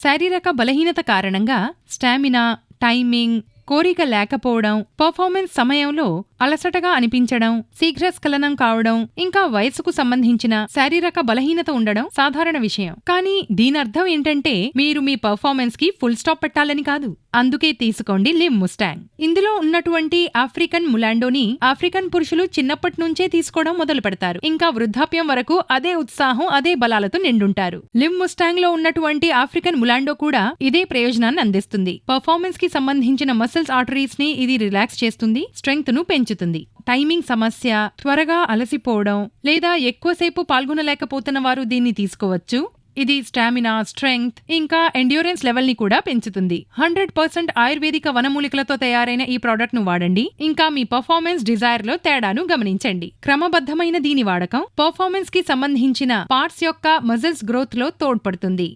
శారీరక బలహీనత కారణంగా స్టామినా, టైమింగ్, కోరిక లేకపోవడం, పర్ఫార్మెన్స్ సమయంలో అలసటగా అనిపించడం, శీఘ్రస్ఖలనం కావడం, ఇంకా వయసుకు సంబంధించిన శారీరక బలహీనత ఉండడం సాధారణ విషయం. కానీ దీనర్థం ఏంటంటే మీరు మీ పర్ఫార్మెన్స్ కి ఫుల్ స్టాప్ పెట్టాలని కాదు. అందుకే తీసుకోండి లివ్ ముస్టాంగ్. ఇందులో ఉన్నటువంటి ఆఫ్రికన్ ములాండోని ఆఫ్రికన్ పురుషులు చిన్నప్పటి నుంచే తీసుకోవడం మొదలు పెడతారు. ఇంకా వృద్ధాప్యం వరకు అదే ఉత్సాహం, అదే బలాలతో నిండుంటారు. లివ్ ముస్టాంగ్ లో ఉన్నటువంటి ఆఫ్రికన్ ములాండో కూడా ఇదే ప్రయోజనాన్ని అందిస్తుంది. పర్ఫార్మెన్స్ కి సంబంధించిన మసిల్స్, ఆర్టరీస్ ని ఇది రిలాక్స్ చేస్తుంది, స్ట్రెంగ్త్ ను పెంచుతుంది. టైమింగ్ సమస్య, త్వరగా అలసిపోవడం లేదా ఎక్కువసేపు పాల్గొనలేకపోతున్న వారు దీన్ని తీసుకోవచ్చు. ఇది స్టామినా, స్ట్రెంగ్త్ ఇంకా ఎండ్యూరెన్స్ లెవెల్ ని కూడా పెంచుతుంది. 100% ఆయుర్వేదిక వనమూలికలతో తయారైన ఈ ప్రోడక్ట్ ను వాడండి. ఇంకా మీ పర్ఫార్మెన్స్ డిజైర్ లో తేడాను గమనించండి. క్రమబద్ధమైన దీని వాడకం పర్ఫార్మెన్స్ కి సంబంధించిన పార్ట్స్ యొక్క మజిల్స్ గ్రోత్ లో తోడ్పడుతుంది.